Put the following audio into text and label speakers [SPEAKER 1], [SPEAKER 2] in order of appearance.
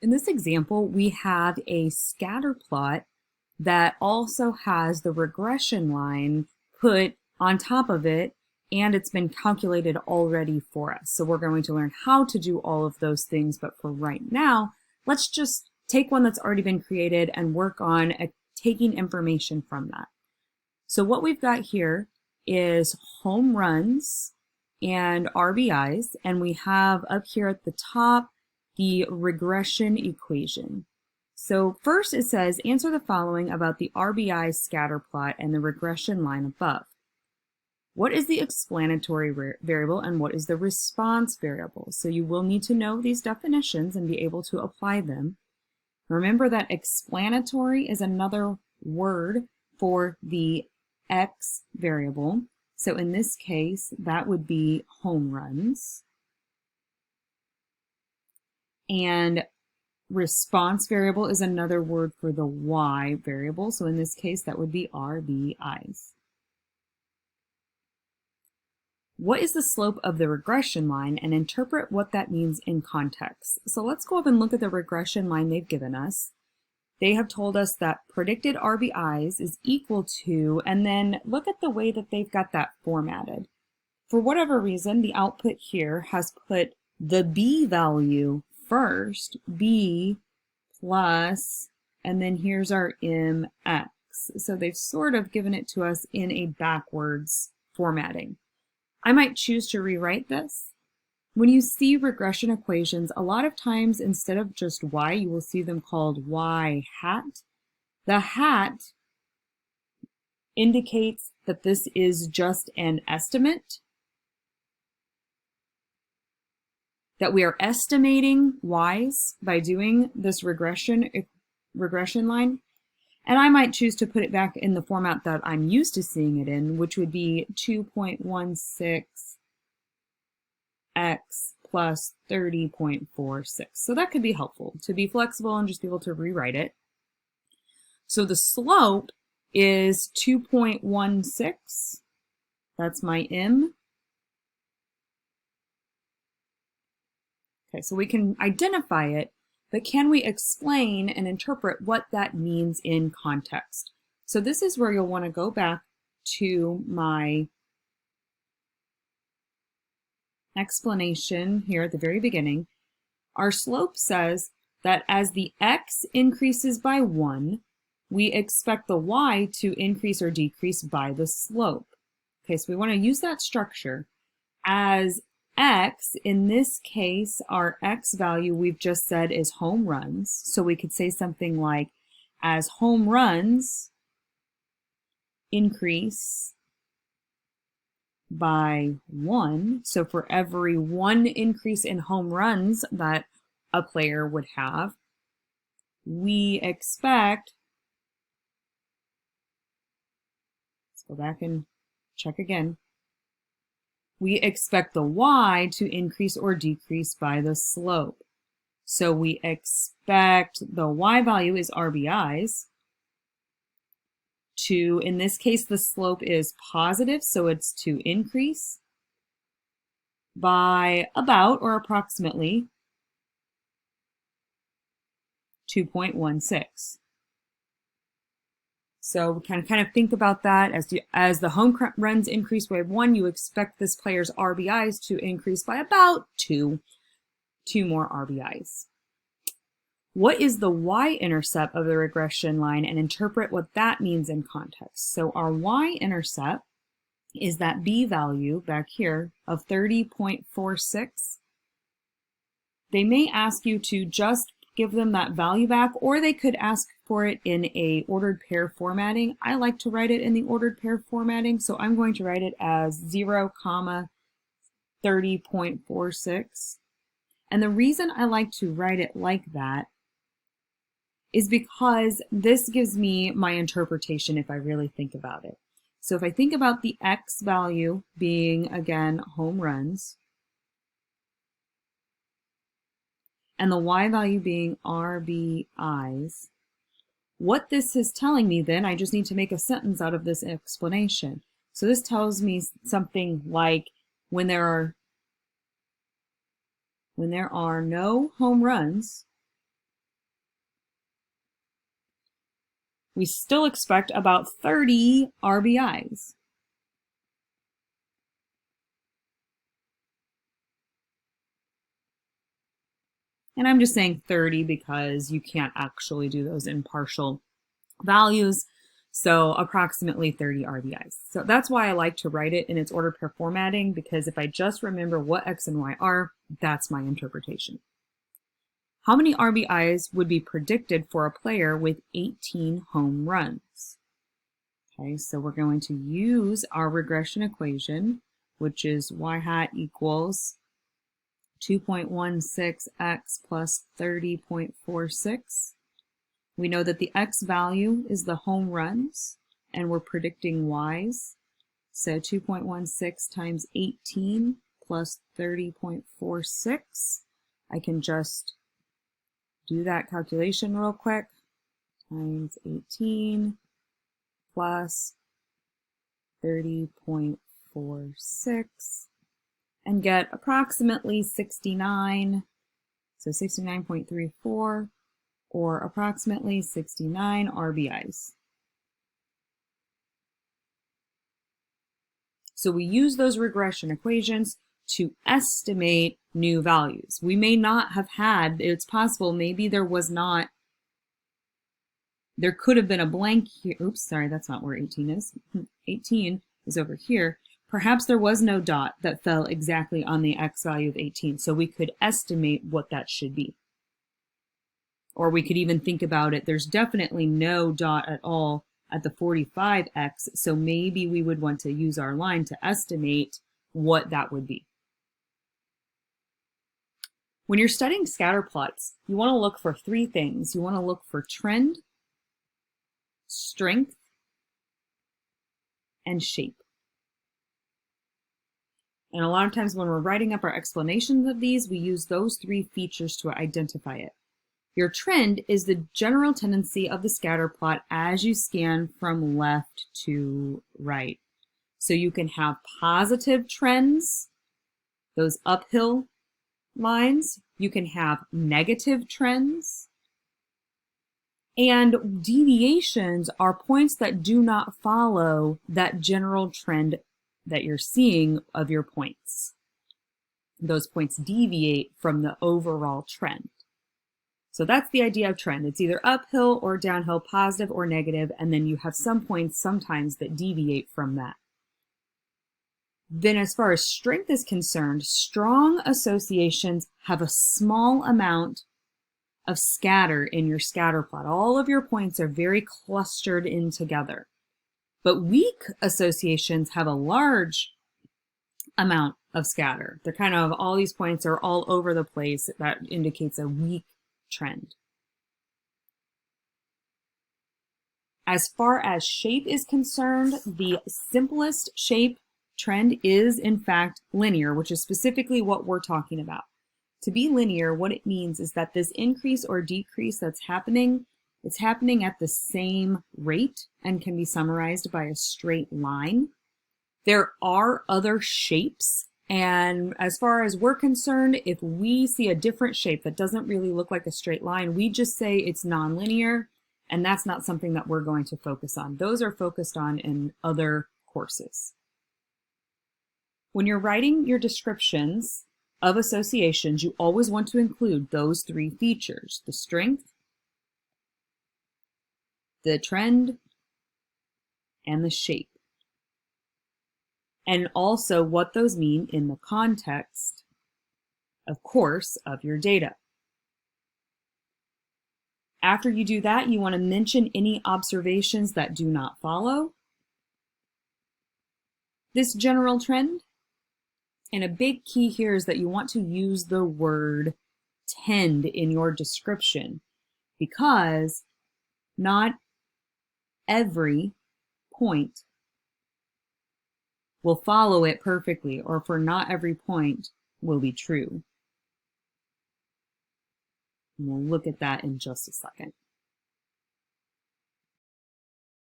[SPEAKER 1] In this example, we have a scatter plot that also has the regression line put on top of it, and it's been calculated already for us. So we're going to learn how to do all of those things, but for right now, let's just take one that's already been created and work on taking information from that. So what we've got here is home runs and RBIs, and we have up here at the top the regression equation. So first it says, answer the following about the RBI scatter plot and the regression line above. What is the explanatory variable and what is the response variable? So you will need to know these definitions and be able to apply them. Remember that explanatory is another word for the X variable. So in this case, that would be home runs. And response variable is another word for the Y variable. So in this case, that would be RBIs. What is the slope of the regression line, and interpret what that means in context? So let's go up and look at the regression line they've given us. They have told us that predicted RBIs is equal to, and then look at the way that they've got that formatted. For whatever reason, the output here has put the B value first, B plus, and then here's our MX. So they've sort of given it to us in a backwards formatting. I might choose to rewrite this. When you see regression equations, a lot of times instead of just Y, you will see them called Y hat. The hat indicates that this is just an estimate, that we are estimating Y's by doing this regression line. And I might choose to put it back in the format that I'm used to seeing it in, which would be 2.16 x plus 30.46. So that could be helpful to be flexible and just be able to rewrite it. So the slope is 2.16. That's my M. Okay, so we can identify it, but can we explain and interpret what that means in context? So this is where you'll want to go back to my explanation here at the very beginning. Our slope says that as the x increases by 1, we expect the y to increase or decrease by the slope. Okay, so we want to use that structure. As x, in this case, our x value we've just said is home runs. So we could say something like, as home runs increase by 1, so for every 1 increase in home runs that a player would have, we expect, let's go back and check again, we expect the y to increase or decrease by the slope. So we expect the y value is RBIs to, in this case, the slope is positive, so it's to increase by about or approximately 2.16. So we can kind of think about that as the home runs increase by 1, you expect this player's RBIs to increase by about 2 more RBIs. What is the y-intercept of the regression line, and interpret what that means in context? So our y-intercept is that B value back here of 30.46. They may ask you to just give them that value back, or they could ask for it in a ordered pair formatting. I like to write it in the ordered pair formatting, so I'm going to write it as 0, 30.46. And the reason I like to write it like that is because this gives me my interpretation if I really think about it. So if I think about the X value being, again, home runs, and the Y value being RBIs, what this is telling me then, I just need to make a sentence out of this explanation. So this tells me something like, when there are no home runs, we still expect about 30 RBIs. And I'm just saying 30 because you can't actually do those in partial values. So approximately 30 RBIs. So that's why I like to write it in its order pair formatting, because if I just remember what X and Y are, that's my interpretation. How many RBIs would be predicted for a player with 18 home runs? Okay, so we're going to use our regression equation, which is y hat equals 2.16x plus 30.46. We know that the x value is the home runs, and we're predicting y's. So 2.16 times 18 plus 30.46. I can just do that calculation real quick. Times 18 plus 30.46 and get approximately 69. So 69.34. or approximately 69 RBIs. So we use those regression equations to estimate new values. We may not have had, it's possible maybe there could have been a blank here. Oops, sorry, that's not where 18 is. 18 is over here. Perhaps there was no dot that fell exactly on the x value of 18, so we could estimate what that should be. Or we could even think about it, there's definitely no dot at all at the 45x, so maybe we would want to use our line to estimate what that would be. When you're studying scatter plots, you want to look for three things. You want to look for trend, strength, and shape. And a lot of times when we're writing up our explanations of these, we use those three features to identify it. Your trend is the general tendency of the scatter plot as you scan from left to right. So you can have positive trends, those uphill lines. You can have negative trends. And deviations are points that do not follow that general trend that you're seeing of your points. Those points deviate from the overall trend. So that's the idea of trend. It's either uphill or downhill, positive or negative, and then you have some points sometimes that deviate from that. Then as far as strength is concerned, strong associations have a small amount of scatter in your scatter plot. All of your points are very clustered in together. But weak associations have a large amount of scatter. They're kind of, all these points are all over the place. That indicates a weak trend. As far as shape is concerned, the simplest shape trend is in fact linear, which is specifically what we're talking about. To be linear, what it means is that this increase or decrease that's happening, it's happening at the same rate and can be summarized by a straight line. There are other shapes, and as far as we're concerned, if we see a different shape that doesn't really look like a straight line, we just say it's nonlinear, and that's not something that we're going to focus on. Those are focused on in other courses. When you're writing your descriptions of associations, you always want to include those three features: the strength, the trend, and the shape. And also what those mean in the context, of course, of your data. After you do that, you want to mention any observations that do not follow this general trend. And a big key here is that you want to use the word tend in your description, because not every point will follow it perfectly, or for not every point will be true. And we'll look at that in just a second.